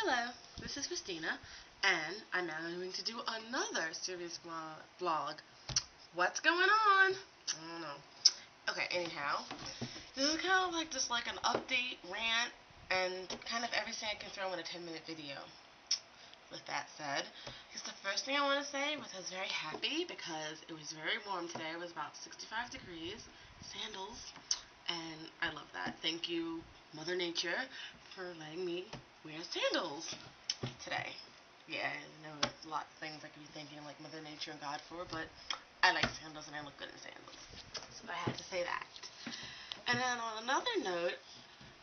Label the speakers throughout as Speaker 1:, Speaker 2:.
Speaker 1: Hello, this is Christina, and I'm now going to do another serious vlog. What's going on? I don't know. Okay, anyhow, this is kind of like just like an update, rant, and kind of everything I can throw in a 10-minute video. With that said, I guess the first thing I want to say was I was very happy because it was very warm today. It was about 65 degrees, sandals, and I love that. Thank you, Mother Nature, for letting me wear sandals today. Yeah, I know there's a lot of things I could be thanking like Mother Nature and God for, but I like sandals and I look good in sandals. So I had to say that. And then on another note,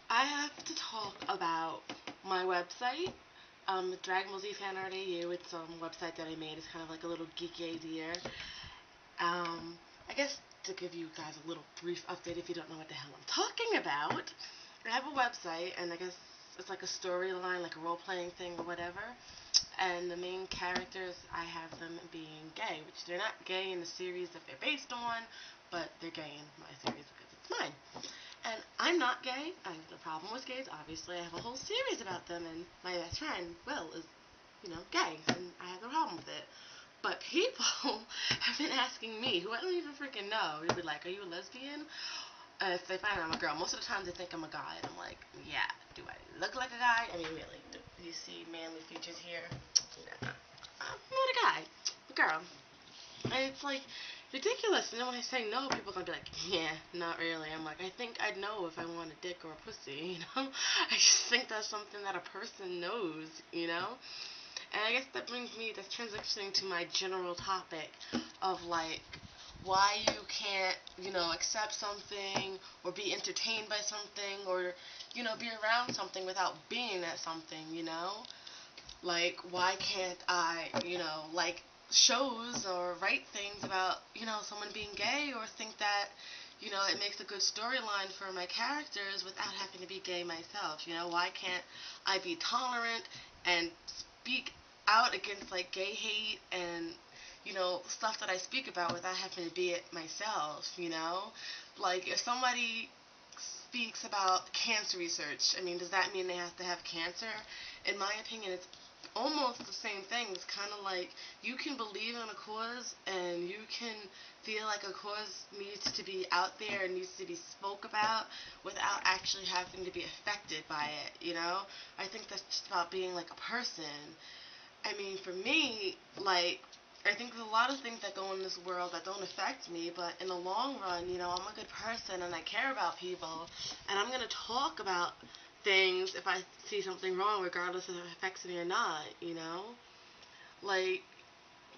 Speaker 1: I have to talk about my website. Dragon Ball Z Fan Art AU. It's a website that I made. It's kind of like a little geeky idea. I guess to give you guys a little brief update if you don't know what the hell I'm talking about, I have a website, and I guess it's like a storyline, like a role-playing thing or whatever, and the main characters, I have them being gay, which they're not gay in the series that they're based on, but they're gay in my series because it's mine. And I'm not gay. I have no problem with gays. Obviously, I have a whole series about them, and my best friend, Will, is, gay, and I have no problem with it. But people have been asking me, who I don't even freaking know, they'll be like, are you a lesbian? If they find out I'm a girl, most of the time they think I'm a guy, and I'm like, yeah, do I look like a guy? I mean, really, do you see manly features here? No, I'm not a guy, I'm a girl. And it's like ridiculous. And then when I say no, people are gonna be like, yeah, not really. I'm like, I think I'd know if I want a dick or a pussy, I just think that's something that a person knows. And I guess that's transitioning to my general topic of like why you can't, accept something or be entertained by something or, be around something without being at something. Like, why can't I, like shows or write things about, someone being gay or think that, it makes a good storyline for my characters without having to be gay myself? Why can't I be tolerant and speak out against, like, gay hate and, stuff that I speak about without having to be it myself? Like, if somebody speaks about cancer research, I mean, does that mean they have to have cancer? In my opinion, it's almost the same thing. It's kind of like you can believe in a cause and you can feel like a cause needs to be out there and needs to be spoke about without actually having to be affected by it. I think that's just about being like a person. I mean, for me, like, I think there's a lot of things that go in this world that don't affect me, but in the long run, I'm a good person and I care about people, and I'm going to talk about things if I see something wrong, regardless if it affects me or not. Like,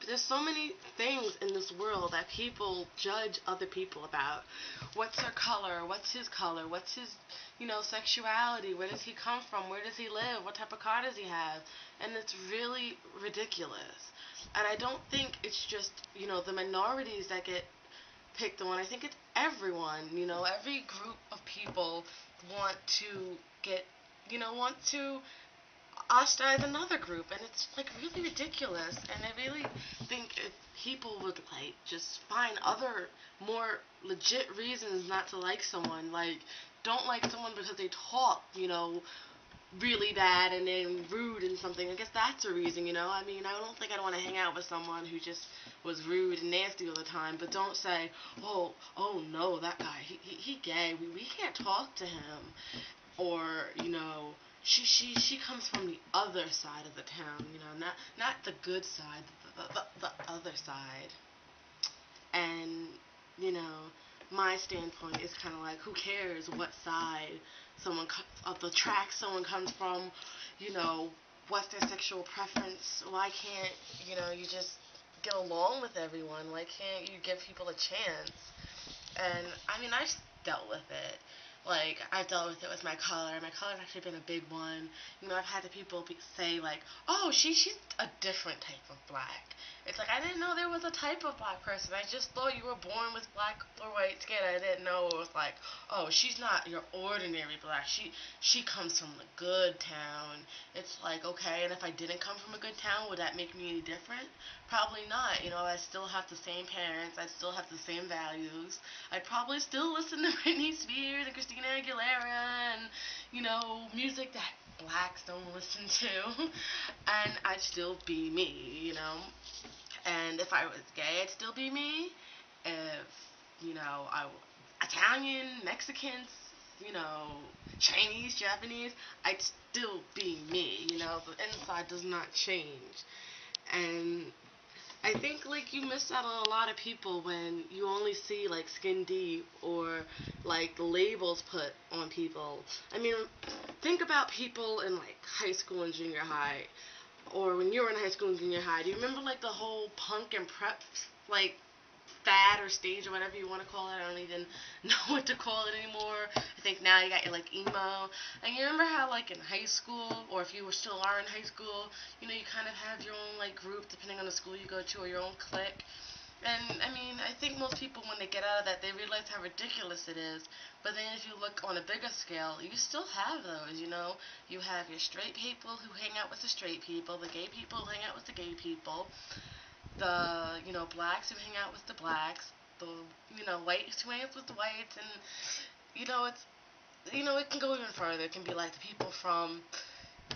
Speaker 1: there's so many things in this world that people judge other people about. What's their color? What's his color? What's his, sexuality? Where does he come from? Where does he live? What type of car does he have? And it's really ridiculous. And I don't think it's just, the minorities that get picked on. I think it's everyone. Every group of people want to get, want to ostracize another group, and it's like really ridiculous. And I really think if people would like just find other more legit reasons not to like someone, like don't like someone because they talk, really bad and then rude and something. I guess that's a reason. I mean, I don't think I'd want to hang out with someone who just was rude and nasty all the time, but don't say, oh no, that guy, he gay, we can't talk to him. Or, she comes from the other side of the town, not the good side, the other side. And, my standpoint is kind of like, who cares what side of the track someone comes from, what's their sexual preference? Why can't, you just get along with everyone? Why can't you give people a chance? And, I mean, I've dealt with it. Like, I've dealt with it with my color. My color's actually been a big one. I've had the people say, like, oh, she's a different type of black. It's like, I didn't know there was a type of black person. I just thought you were born with black or white skin. I didn't know it was like, oh, she's not your ordinary black. She comes from the good town. It's like, okay, and if I didn't come from a good town, would that make me any different? Probably not. I'd still have the same parents. I'd still have the same values. I'd probably still listen to Britney Spears and Christina Aguilera and, music that blacks don't listen to, and I'd still be me, And if I was gay, I'd still be me. If, Italian, Mexicans, you know, Chinese, Japanese, I'd still be me, The inside does not change. And I think, like, you miss out on a lot of people when you only see, like, skin deep or, like, labels put on people. I mean, think about people in, like, high school and junior high, or when you were in high school and junior high. Do you remember, like, the whole punk and prep, like, fad or stage or whatever you want to call it? I don't even know what to call it anymore. I think now you got your, like, emo. And you remember how, like, in high school, or if you were still are in high school, you kind of have your own, like, group depending on the school you go to, or your own clique. And, I mean, I think most people, when they get out of that, they realize how ridiculous it is. But then if you look on a bigger scale, you still have those. You have your straight people who hang out with the straight people, the gay people who hang out with the gay people, the, blacks who hang out with the blacks, the, whites who hang out with the whites, and, it can go even further. It can be like the people from,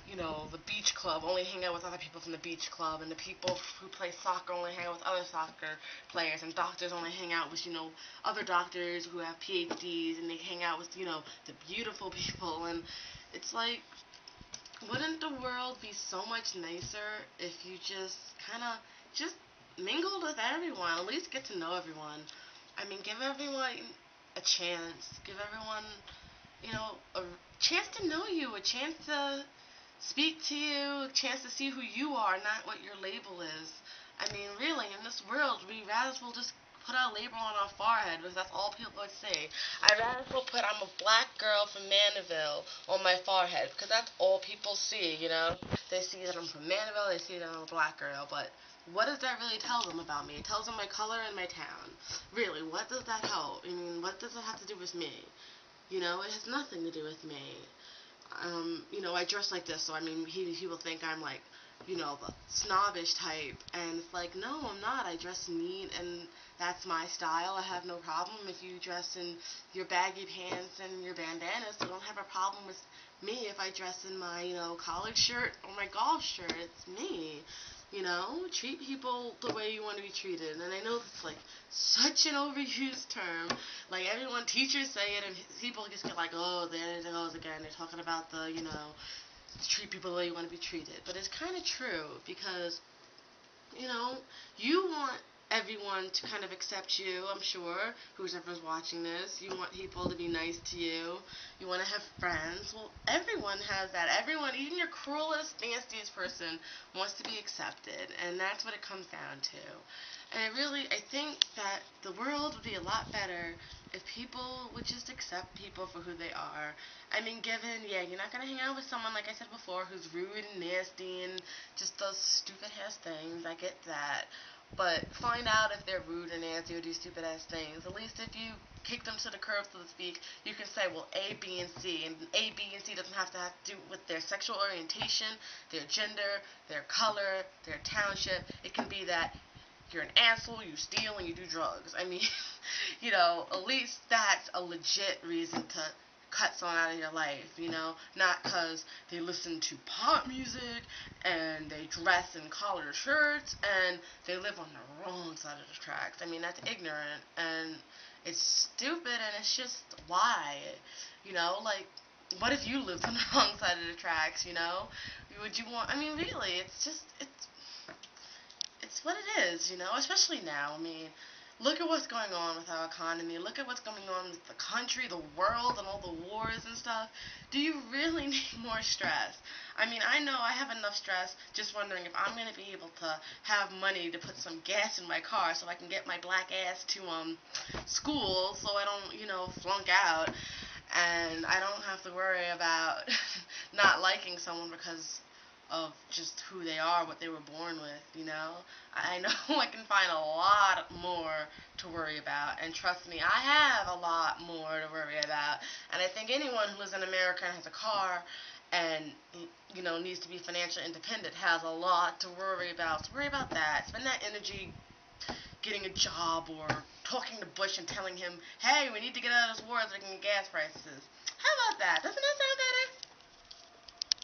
Speaker 1: the beach club only hang out with other people from the beach club, and the people who play soccer only hang out with other soccer players, and doctors only hang out with, other doctors who have PhDs, and they hang out with, the beautiful people, and it's like, wouldn't the world be so much nicer if you just kind of just mingled with everyone, at least get to know everyone? I mean, give everyone a chance, give everyone, a chance to know you, a chance to speak to you, a chance to see who you are, not what your label is. I mean, really, in this world, we rather as well just put our label on our forehead, because that's all people would say. I'd rather as well put "I'm a black girl from Mandeville" on my forehead, because that's all people see. They see that I'm from Mandeville, they see that I'm a black girl, but what does that really tell them about me? It tells them my color and my town. Really, what does that help? I mean, what does it have to do with me? It has nothing to do with me. I dress like this, so I mean, he will think I'm like, the snobbish type, and it's like, no, I'm not. I dress neat, and that's my style. I have no problem if you dress in your baggy pants and your bandanas, so I don't have a problem with me if I dress in my, collared shirt or my golf shirt. It's me. Treat people the way you want to be treated. And I know it's like such an overused term. Like, everyone, teachers say it, and people just get like, oh, there it goes again. They're talking about the, treat people the way you want to be treated. But it's kind of true, because, you want everyone to kind of accept you, I'm sure, whoever's watching this. You want people to be nice to you. You want to have friends. Well, everyone has that. Everyone, even your cruelest, nastiest person, wants to be accepted, and that's what it comes down to. And I think that the world would be a lot better if people would just accept people for who they are. I mean, you're not going to hang out with someone, like I said before, who's rude and nasty and just does stupid-ass things. I get that. But find out if they're rude and nasty or do stupid-ass things. At least if you kick them to the curb, so to speak, you can say, well, A, B, and C. And A, B, and C doesn't have to do with their sexual orientation, their gender, their color, their township. It can be that you're an asshole, you steal, and you do drugs. I mean, at least that's a legit reason to cut someone out of your life, not because they listen to pop music, and they dress in collared shirts, and they live on the wrong side of the tracks. I mean, that's ignorant, and it's stupid, and it's just, why? Like, what if you lived on the wrong side of the tracks, Would you want, I mean, really, it's what it is, especially now. I mean, look at what's going on with our economy. Look at what's going on with the country, the world, and all the wars and stuff. Do you really need more stress? I mean, I know I have enough stress just wondering if I'm going to be able to have money to put some gas in my car so I can get my black ass to school, so I don't, flunk out. And I don't have to worry about not liking someone because of just who they are, what they were born with. I know I can find a lot more to worry about, and trust me, I have a lot more to worry about. And I think anyone who lives in America and has a car and, needs to be financially independent has a lot to worry about. So worry about that. Spend that energy getting a job or talking to Bush and telling him, hey, we need to get out of this war so we can get gas prices. How about that? Doesn't that